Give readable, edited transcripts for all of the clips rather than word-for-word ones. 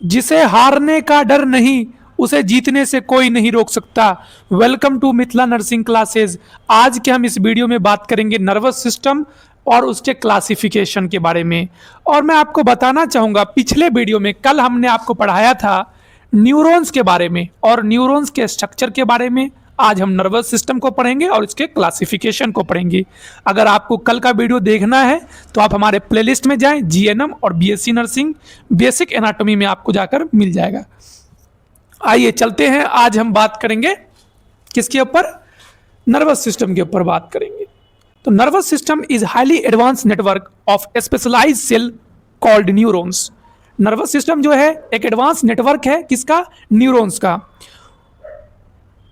जिसे हारने का डर नहीं, उसे जीतने से कोई नहीं रोक सकता। Welcome to Mithila nursing classes. आज के हम इस वीडियो में बात करेंगे नर्वस सिस्टम और उसके क्लासिफिकेशन के बारे में। और मैं आपको बताना चाहूंगा, पिछले वीडियो में कल हमने आपको पढ़ाया था न्यूरॉन्स के बारे में और न्यूरॉन्स के स्ट्रक्चर के बारे में। आज हम नर्वस सिस्टम को पढ़ेंगे और इसके क्लासिफिकेशन को पढ़ेंगे। अगर आपको कल का वीडियो देखना है तो आप हमारे प्लेलिस्ट में जाएं, जीएनएम और बीएससी नर्सिंग बेसिक एनाटॉमी में आपको जाकर मिल जाएगा। आइए चलते हैं, आज हम बात करेंगे किसके ऊपर? नर्वस सिस्टम के ऊपर बात करेंगे। तो nervous system is highly advance network of specialised cell called neurons. Nervous system जो है एक एडवांस नेटवर्क है, किसका? न्यूरॉन्स का।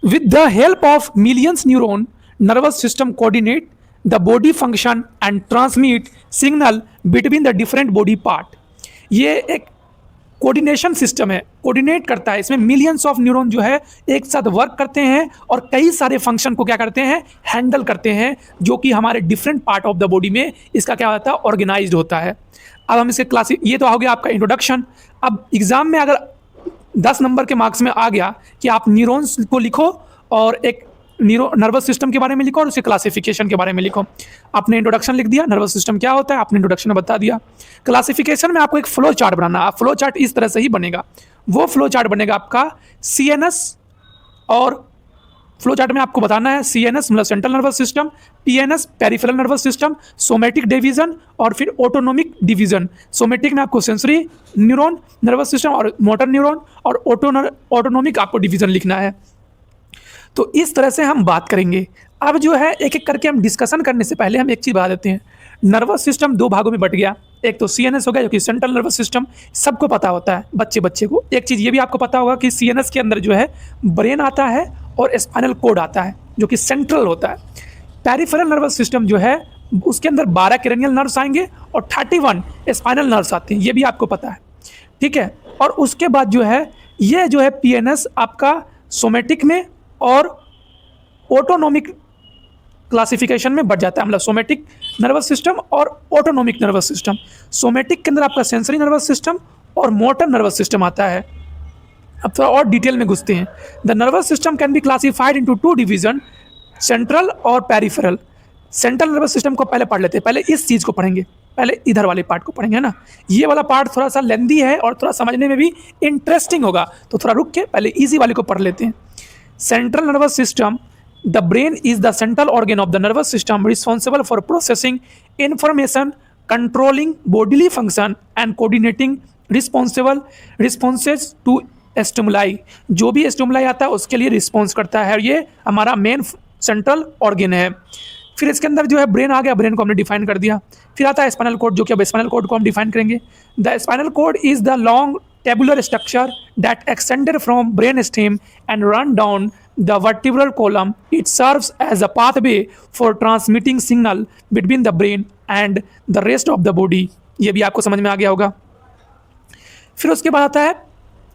With the help of millions neuron, nervous system coordinate the body function and transmit signal between the different body part। ये एक coordination system है, coordinate करता है। इसमें मिलियंस ऑफ न्यूरॉन जो है एक साथ वर्क करते हैं और कई सारे फंक्शन को क्या करते हैं? हैंडल करते हैं, जो कि हमारे different part of the body में इसका क्या होता है? ऑर्गेनाइज्ड होता है। अब हम इसके क्लास, ये तो हो गया आपका इंट्रोडक्शन। अब एग्जाम में अगर 10 नंबर के मार्क्स में आ गया कि आप न्यूरॉन्स को लिखो और एक नर्वस सिस्टम के बारे में लिखो और उसके क्लासिफिकेशन के बारे में लिखो। आपने इंट्रोडक्शन लिख दिया, नर्वस सिस्टम क्या होता है आपने इंट्रोडक्शन में बता दिया। क्लासिफिकेशन में आपको एक फ्लो चार्ट बनाना है। फ्लो चार्ट इस तरह से ही बनेगा। वो फ्लो चार्ट बनेगा आपका सीएनएस, और फ्लो चार्ट में आपको बताना है सीएनएस मतलब central nervous system, PNS peripheral nervous system, somatic division और फिर ऑटोनोमिक डिवीजन। सोमेटिक में आपको सेंसरी न्यूरॉन नर्वस सिस्टम और मोटर न्यूरॉन, और ऑटोनोमिक आपको डिवीजन लिखना है। तो इस तरह से हम बात करेंगे। अब जो है एक एक करके हम डिस्कशन करने से पहले हम एक चीज़ बता देते हैं। नर्वस सिस्टम दो भागों में बट गया। एक तो सीएनएस हो गया जो कि सेंट्रल नर्वस सिस्टम, सबको पता होता है बच्चे को। एक चीज़ ये भी आपको पता होगा कि सीएनएस के अंदर जो है ब्रेन आता है और स्पाइनल कोड आता है जो कि सेंट्रल होता है। पेरिफेरल नर्वस सिस्टम जो है उसके अंदर 12 क्रेनियल नर्व्स आएंगे और 31 स्पाइनल नर्व्स आते हैं, ये भी आपको पता है, ठीक है। और उसके बाद जो है ये जो है पीएनएस आपका सोमेटिक में और ऑटोनोमिक क्लासिफिकेशन में बढ़ जाता है, मतलब सोमेटिक नर्वस सिस्टम और ऑटोनोमिक नर्वस सिस्टम। सोमेटिक के अंदर आपका सेंसरी नर्वस सिस्टम और मोटर नर्वस सिस्टम आता है। अब थोड़ा और डिटेल में घुसते हैं। The nervous system can be classified into 2 division, central और पेरिफेरल। सेंट्रल नर्वस सिस्टम को पहले पढ़ लेते हैं, पहले इस चीज़ को पढ़ेंगे, पहले इधर वाले पार्ट को पढ़ेंगे, है ना। ये वाला पार्ट थोड़ा सा लेंदी है और थोड़ा समझने में भी इंटरेस्टिंग होगा, तो थोड़ा रुक के पहले इजी वाले को पढ़ लेते हैं। Central nervous system, the brain is the central organ of the nervous system responsible for processing information, controlling bodily function and coordinating responses to stimuli। जो भी स्टिमुलाई आता है उसके लिए रिस्पॉन्स करता है और ये हमारा मेन सेंट्रल ऑर्गन है। फिर इसके अंदर जो है ब्रेन आ गया, ब्रेन को हमने डिफाइन कर दिया। फिर आता है स्पाइनल कोड, जो कि अब स्पाइनल कोड को हम डिफाइन करेंगे। The spinal cord is the long tabular structure that extended from brainstem and run down the vertebral column. It serves as a pathway for transmitting signal between the brain and the rest of the body। ये भी आपको समझ में आ गया होगा। फिर उसके बाद आता है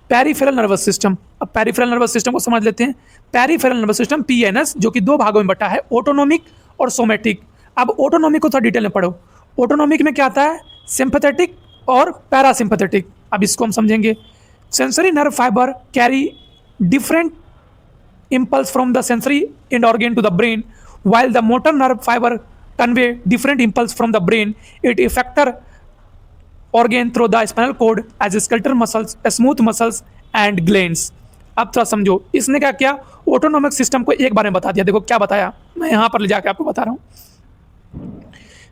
पेरिफेरल नर्वस सिस्टम। अब पेरिफेरल नर्वस सिस्टम को समझ लेते हैं। पेरिफेरल नर्वस सिस्टम पीएनएस, जो कि 2 भागों में बटा है, ऑटोनोमिक और सोमेटिक। अब ऑटोनोमिक को थोड़ा डिटेल में पढ़ो। ऑटोनोमिक में क्या आता है? सिंपैथेटिक और पैरासिम्पैथेटिक। अब इसको हम समझेंगे। Sensory nerve fibre carry different impulse from the sensory end organ to the brain, while the motor nerve fiber convey different impulse from the brain it effector organ through the spinal cord as skeletal muscles, smooth muscles and glands। अब थोड़ा समझो, इसने क्या किया? Autonomic system को एक बार में बता दिया। देखो क्या बताया, मैं यहाँ पर ले जाकर आपको बता रहा हूँ।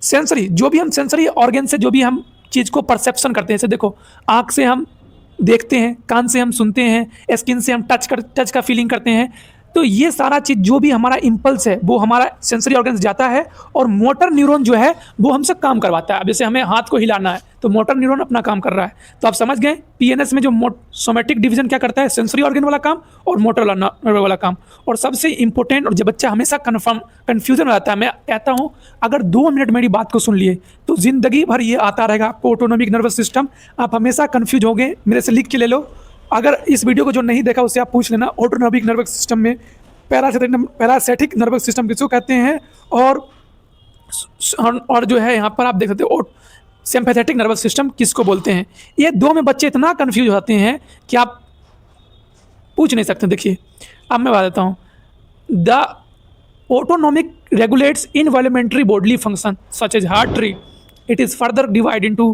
सेंसरी, जो भी हम सेंसरी ऑर्गन से जो भी हम चीज़ को परसेप्शन करते हैं, जैसे देखो आँख से हम देखते हैं, कान से हम सुनते हैं, स्किन से हम टच का फीलिंग करते हैं। तो ये सारा चीज़ जो भी हमारा इम्पल्स है वो हमारा सेंसरी ऑर्गन से जाता है और मोटर न्यूरॉन जो है वो हमसे काम करवाता है। अब जैसे हमें हाथ को हिलाना है तो मोटर न्यूरॉन अपना काम कर रहा है। तो आप समझ गए पीएनएस में जो सोमेटिक डिवीजन क्या करता है? सेंसरी ऑर्गन वाला काम और मोटर नर्व वाला काम। और सबसे इंपॉर्टेंट, और जब बच्चा हमेशा कन्फ्यूजन हो जाता है, मैं कहता हूँ अगर 2 मिनट मेरी बात को सुन लिए तो जिंदगी भर ये आता रहेगा आपको ऑटोनोमिक नर्वस सिस्टम। आप हमेशा कन्फ्यूज होंगे, मेरे से लिख के ले लो। अगर इस वीडियो को जो नहीं देखा उससे आप पूछ लेना, ऑटोनोमिक नर्वस सिस्टम में पैरासिटिक नर्वस सिस्टम किसको कहते हैं। और जो है यहाँ पर आप देख सकते हो सिंपैथेटिक नर्वस सिस्टम किसको बोलते हैं? ये दो में बच्चे इतना कंफ्यूज होते हैं कि आप पूछ नहीं सकते। देखिए अब मैं बता देता हूँ। The autonomic regulates involuntary bodily function such as heart rate. It is further divided into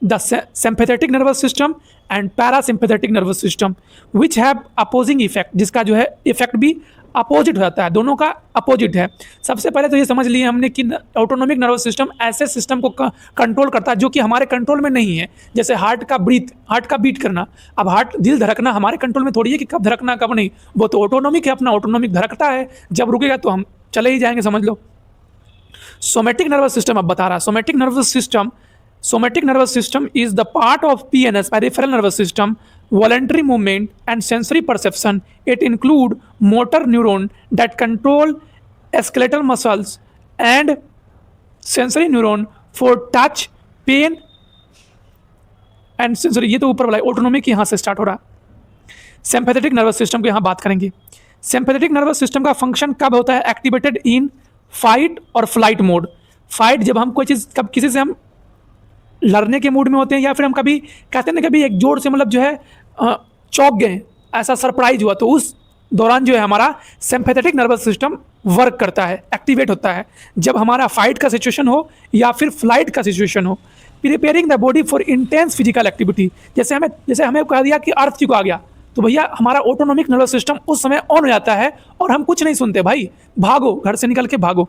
the sympathetic nervous system and parasympathetic nervous system which have opposing effect, जिसका जो है इफेक्ट भी अपोजिट हो जाता है, दोनों का अपोजिट है। सबसे पहले तो ये समझ लिए हमने कि ऑटोनोमिक नर्वस सिस्टम ऐसे सिस्टम को कंट्रोल करता है जो कि हमारे कंट्रोल में नहीं है, जैसे हार्ट का बीट करना। अब हार्ट दिल धड़कना हमारे कंट्रोल में थोड़ी है कि कब धड़कना कब नहीं, वो तो ऑटोनोमिक है, अपना ऑटोनोमिक धड़कता है, जब रुकेगा तो हम चले ही जाएंगे, समझ लो। सोमेटिक नर्वस सिस्टम अब बता रहा है। Somatic nervous system is the part of PNS, peripheral nervous system, voluntary movement and sensory perception. It include motor neuron that control skeletal muscles and sensory neuron for touch, pain and sensory। ये तो ऊपर वाला autonomic यहाँ से start हो रहा है। Sympathetic nervous system को यहाँ बात करेंगे। सिंपैथेटिक नर्वस सिस्टम का फंक्शन कब होता है? एक्टिवेटेड इन फाइट और फ्लाइट मोड। फाइट जब हम कोई चीज़, कब किसी से हम लड़ने के मूड में होते हैं, या फिर हम कभी कहते हैं ना कभी एक जोर से मतलब जो है चौंक गए, ऐसा सरप्राइज हुआ, तो उस दौरान जो है हमारा सिंपैथेटिक नर्वस सिस्टम वर्क करता है, एक्टिवेट होता है, जब हमारा फाइट का सिचुएशन हो या फिर फ्लाइट का सिचुएशन हो। Preparing the body for intense physical activity. जैसे हमें कह दिया कि अर्थक्वेक आ गया, तो भैया हमारा ऑटोनोमिक नर्वस सिस्टम उस समय ऑन हो जाता है और हम कुछ नहीं सुनते, भाई भागो, घर से निकल के भागो।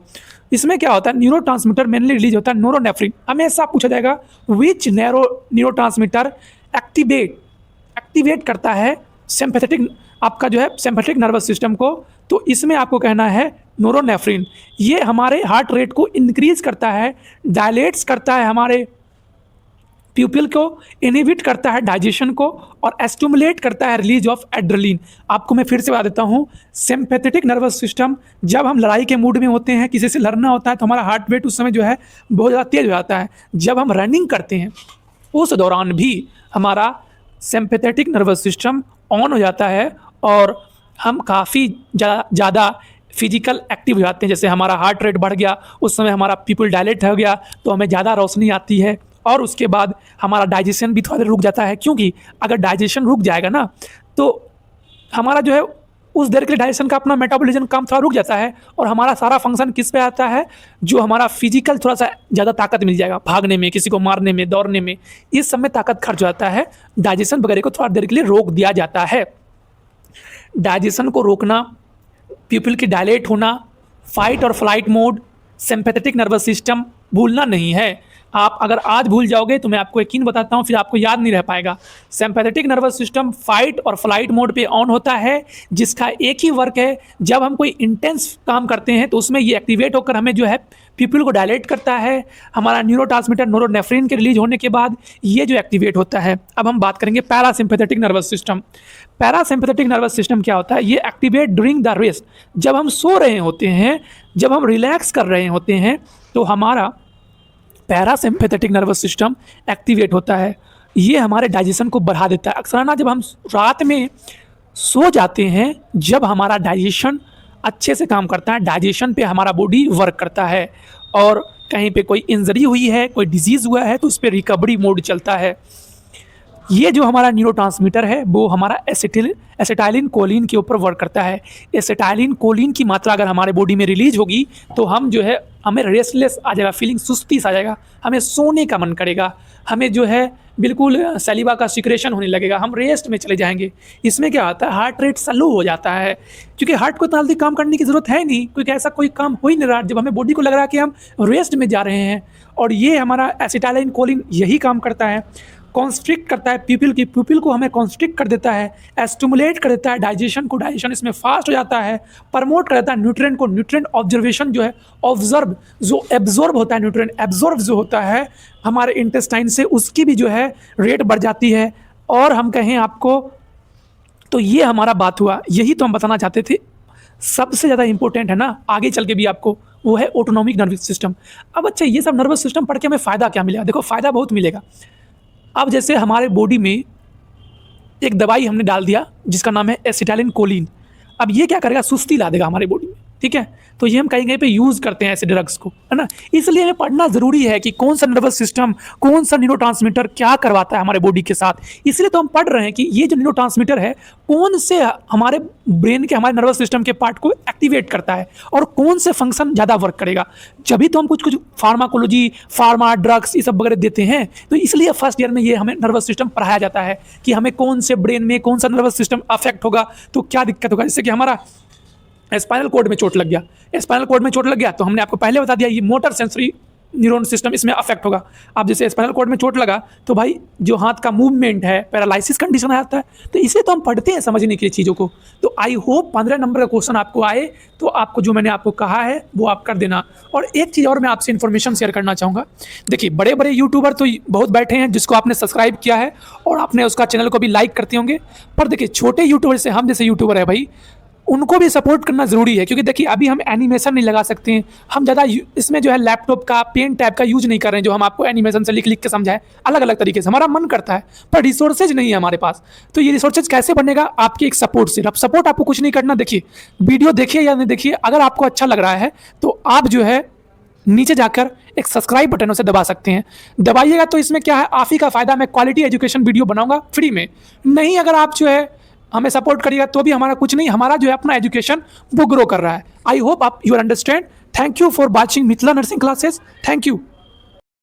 इसमें क्या होता है? न्यूरोट्रांसमीटर मेनली रिलीज होता है नोरोनेफ्रिन। हमेशा पूछा जाएगा विच न्यूरोट्रांसमीटर एक्टिवेट करता है सिंपैथेटिक, आपका जो है सिंपैथेटिक नर्वस सिस्टम को, तो इसमें आपको कहना है नोरोनेफ्रिन। ये हमारे हार्ट रेट को इंक्रीज करता है, डायलेट्स करता है हमारे प्यूपिल को, इनहिबिट करता है डाइजेशन को, और एस्टिमुलेट करता है रिलीज ऑफ एड्रेनलिन। आपको मैं फिर से बता देता हूँ, सिंपैथेटिक नर्वस सिस्टम जब हम लड़ाई के मूड में होते हैं, किसी से लड़ना होता है, तो हमारा हार्ट रेट उस समय जो है बहुत ज़्यादा तेज हो जाता है। जब हम रनिंग करते हैं उस दौरान भी हमारा सिंपैथेटिक नर्वस सिस्टम ऑन हो जाता है और हम काफ़ी ज़्यादा फिजिकल एक्टिव हो जाते हैं। जैसे हमारा हार्ट रेट बढ़ गया, उस समय हमारा प्यूपिल डायलेट हो गया, तो हमें ज़्यादा रोशनी आती है, और उसके बाद हमारा डाइजेशन भी थोड़ा देर रुक जाता है, क्योंकि अगर डाइजेशन रुक जाएगा ना तो हमारा जो है उस देर के लिए डाइजेशन का अपना मेटाबॉलिज्म काम थोड़ा रुक जाता है, और हमारा सारा फंक्शन किस पे आता है? जो हमारा फिजिकल थोड़ा सा ज़्यादा ताकत मिल जाएगा, भागने में, किसी को मारने में, दौड़ने में, इस सब में ताकत खर्च हो जाता है। डाइजेशन वगैरह को थोड़ा देर के लिए रोक दिया जाता है। डाइजेशन को रोकना, प्यूपिल की डायलेट होना, फाइट और flight mode, sympathetic nervous system भूलना नहीं है। आप अगर आज भूल जाओगे तो मैं आपको यकीन बताता हूँ फिर आपको याद नहीं रह पाएगा। सिंपैथेटिक नर्वस सिस्टम फाइट और फ्लाइट मोड पे ऑन होता है, जिसका एक ही वर्क है, जब हम कोई इंटेंस काम करते हैं तो उसमें ये एक्टिवेट होकर हमें जो है प्यूपिल को डायलेट करता है। हमारा न्यूरोट्रांसमीटर नोरोनेफ्रिन के रिलीज होने के बाद ये जो एक्टिवेट होता है। अब हम बात करेंगे parasympathetic nervous system. Parasympathetic nervous system क्या होता है? ये एक्टिवेट ड्यूरिंग द रेस्ट। जब हम सो रहे होते हैं, जब हम रिलैक्स कर रहे होते हैं, तो हमारा पैरासिम्पैथेटिक नर्वस सिस्टम एक्टिवेट होता है। ये हमारे डाइजेशन को बढ़ा देता है। अक्सर ना जब हम रात में सो जाते हैं, जब हमारा डाइजेशन अच्छे से काम करता है, डाइजेशन पे हमारा बॉडी वर्क करता है, और कहीं पे कोई इंजरी हुई है, कोई डिजीज़ हुआ है, तो उस पर रिकवरी मोड चलता है। ये जो हमारा न्यूरोट्रांसमीटर है वो हमारा एसिटाइलिन कोलिन के ऊपर वर्क करता है। एसिटाइलिन कोलिन की मात्रा अगर हमारे बॉडी में रिलीज होगी तो हम जो है, हमें रेस्टलेस आ जाएगा, फीलिंग सुस्ती सा आ जाएगा, हमें सोने का मन करेगा, हमें जो है बिल्कुल सलीवा का सिक्रेशन होने लगेगा, हम रेस्ट में चले जाएंगे। इसमें क्या होता है? हार्ट रेट स्लो हो जाता है, क्योंकि हार्ट को इतना जल्दी काम करने की ज़रूरत है नहीं, क्योंकि ऐसा कोई काम हो ही नहीं रहा। जब हमें बॉडी को लग रहा है कि हम रेस्ट में जा रहे हैं, और ये हमारा एसिटाइलिन कोलिन यही काम करता है, कॉन्स्ट्रिक्ट करता है प्यूपिल को हमें कॉन्स्ट्रिक्ट कर देता है, एस्टिमुलेट कर देता है डाइजेशन को, डाइजेशन इसमें फास्ट हो जाता है, प्रमोट कर देता है न्यूट्रिएंट को, न्यूट्रिएंट ऑब्जर्वेशन जो है, ऑब्जर्व जो एब्जॉर्ब होता है, न्यूट्रिएंट एब्जॉर्ब जो होता है हमारे इंटेस्टाइन से, उसकी भी जो है रेट बढ़ जाती है। और हम कहें आपको, तो ये हमारा बात हुआ, यही तो हम बताना चाहते थे। सबसे ज़्यादा इंपॉर्टेंट है ना, आगे चल के भी आपको, वो है ऑटोनोमिक नर्वस सिस्टम। अब अच्छा, ये सब नर्वस सिस्टम पढ़ के हमें फ़ायदा क्या मिलेगा? देखो फ़ायदा बहुत मिलेगा। अब जैसे हमारे बॉडी में एक दवाई हमने डाल दिया जिसका नाम है एसिटाइलिन कोलिन। अब ये क्या करेगा? सुस्ती ला देगा हमारे बॉडी में। ठीक है। तो ये हम कहीं कहीं पे यूज करते हैं ऐसे ड्रग्स को, है ना। इसलिए हमें पढ़ना जरूरी है कि कौन सा नर्वस सिस्टम, कौन सा न्यूरोट्रांसमीटर क्या करवाता है हमारे बॉडी के साथ। इसलिए तो हम पढ़ रहे हैं कि ये जो न्यूरोट्रांसमीटर है कौन से हमारे ब्रेन के, हमारे नर्वस सिस्टम के पार्ट को एक्टिवेट करता है और कौन से फंक्शन ज़्यादा वर्क करेगा। जब भी तो हम कुछ कुछ फार्माकोलॉजी, फार्मा, ड्रग्स ये सब वगैरह देते हैं, तो इसलिए फर्स्ट ईयर में ये हमें नर्वस सिस्टम पढ़ाया जाता है कि हमें कौन से ब्रेन में कौन सा नर्वस सिस्टम अफेक्ट होगा तो क्या दिक्कत होगा। जैसे कि हमारा स्पाइनल कॉर्ड में चोट लग गया, स्पाइनल कॉर्ड में चोट लग गया तो हमने आपको पहले बता दिया ये मोटर सेंसरी न्यूरॉन सिस्टम इसमें अफेक्ट होगा। अब जैसे स्पाइनल कॉर्ड में चोट लगा तो भाई जो हाथ का मूवमेंट है, पैरालिसिस कंडीशन आ जाता है। तो इसे तो हम पढ़ते हैं समझने के लिए चीज़ों को। तो आई होप 15 नंबर का क्वेश्चन आपको आए तो आपको जो मैंने आपको कहा है वो आप कर देना। और एक चीज़ और मैं आपसे इन्फॉर्मेशन शेयर करना चाहूँगा। देखिए बड़े बड़े यूट्यूबर तो बहुत बैठे हैं जिसको आपने सब्सक्राइब किया है और आपने उसका चैनल को भी लाइक करते होंगे, पर देखिए छोटे यूट्यूबर से हम जैसे यूट्यूबर है भाई, उनको भी सपोर्ट करना ज़रूरी है। क्योंकि देखिए अभी हम एनिमेशन नहीं लगा सकते हैं, हम ज़्यादा इसमें जो है लैपटॉप का पेन टैब का यूज नहीं कर रहे हैं जो हम आपको एनिमेशन से लिख लिख के समझाएं अलग अलग तरीके से। हमारा मन करता है पर रिसोर्सेज नहीं है हमारे पास। तो ये रिसोर्सेज कैसे बनेगा? आपके एक सपोर्ट से। अब सपोर्ट आपको कुछ नहीं करना, देखिए वीडियो देखिए या नहीं देखिए, अगर आपको अच्छा लग रहा है तो आप जो है नीचे जाकर एक सब्सक्राइब बटन उसे दबा सकते हैं, दबाइएगा। तो इसमें क्या है, आप ही का फायदा, मैं क्वालिटी एजुकेशन वीडियो बनाऊंगा फ्री में। नहीं अगर आप जो है हमें सपोर्ट करिएगा तो भी हमारा कुछ नहीं, हमारा जो है अपना एजुकेशन वो ग्रो कर रहा है। आई होप आप you understand. Thank you for watching Mithila nursing classes. Thank you.